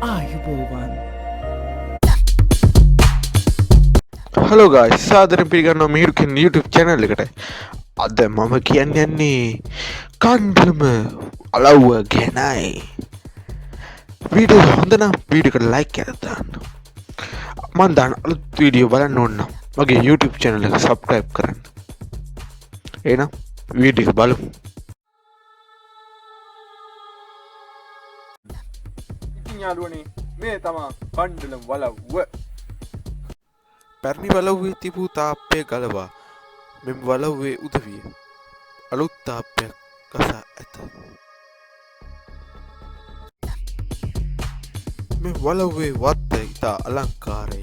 ආයුබෝවන්. Hello guys සාදරයෙන් පිළිගන්නවා මිහිරුකින් YouTube channel එකට. අද මම කියන්නේ කණ්ඩලම අලව්ව ගැනයි. වීඩියෝ හොඳ නම් වීඩියෝ එකට ලයික් කරලා දාන්න. මම දාන අලුත් වීඩියෝ බලන්න ඕන නම් මගේ YouTube channel එක subscribe කරන්න. එහෙනම් වීඩියෝ එක බලමු. ඉතින් යාළුවනේ මේ තමා කණ්ඩලම් වලව්ව. පැරණි වලව්වේ තිබූ තාප්පය ගලවා මෙම වලව්වේ උදවිය අලුත් තාප්පයක් ගසා ඇත. මේ වලව්වේ වත්ත ඉතා අලංකාරය.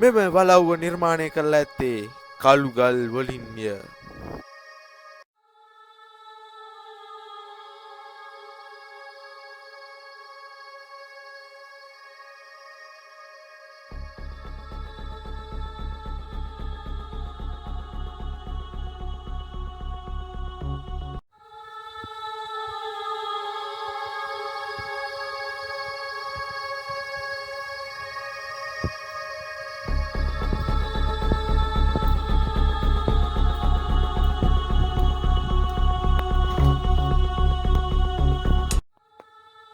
මෙම වලව්ව නිර්මාණය කළ ඇත්තේ කළුගල් වලින්ය.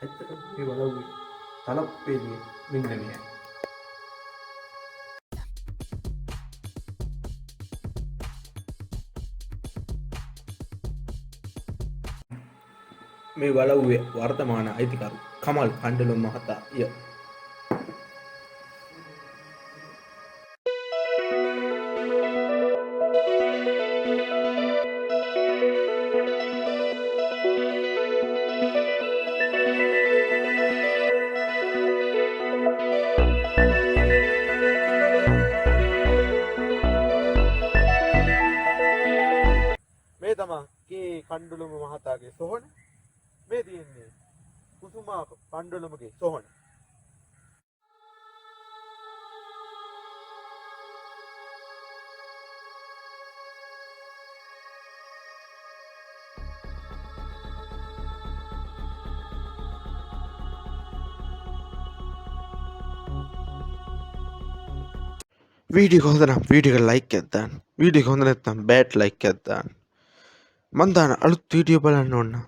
ඇත්තටම මේ වලව්වේ තලප්පේදී මෙන්න මෙයයි. මේ වලව්වේ වර්තමාන අයිතිකරු කමල් කණ්ඩලම් මහතා ය. මේ තමා කේ කණ්ඩලම මහතාගේ සොහොන. මේ තියෙන්නේ කුසුමා කණ්ඩලමගේ සොහොන. වීඩියෝ හොඳ නම් වීඩියෝ එක ලයික් එකක් දාන්න. වීඩියෝ එක හොඳ නැත්නම් බෑඩ් ලයික් එකක් දාන්න. මම දාන අලුත් වීඩියෝ බලන්න ඕන නම්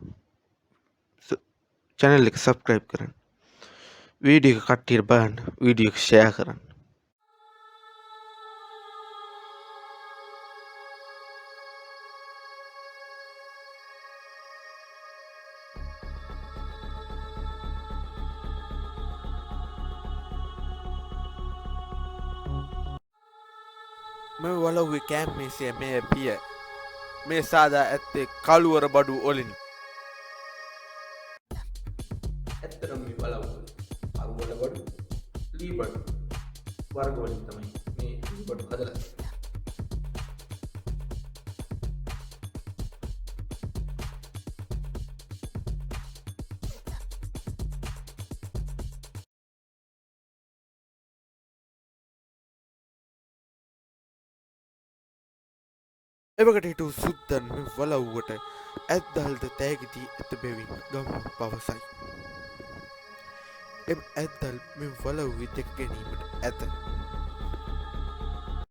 channel එක subscribe කරන්න. වීඩියෝ එක කට්ටියට බලන්න. වීඩියෝ එක share කරන්න. මේ වලව්වේ කැම්මේසිය මේ පිය මේ සාදා ඇත්තේ කළුවර බඩු ඔලිනි. ඇත්තටම මේ වලව්ව අරුවල බඩු, ලී බඩු වර්ග වලින් තමයි මේ ලී බඩු හදලා තියෙන්නේ. එවකට හිටු සුද්දන් මෙ වලව්වට ඇත්දල්ද තෑගිදී ඇත බැවින් ගම පවසයි. එම ඇත්දල් මෙ වලව්වි දෙක ගැනීමට ඇත.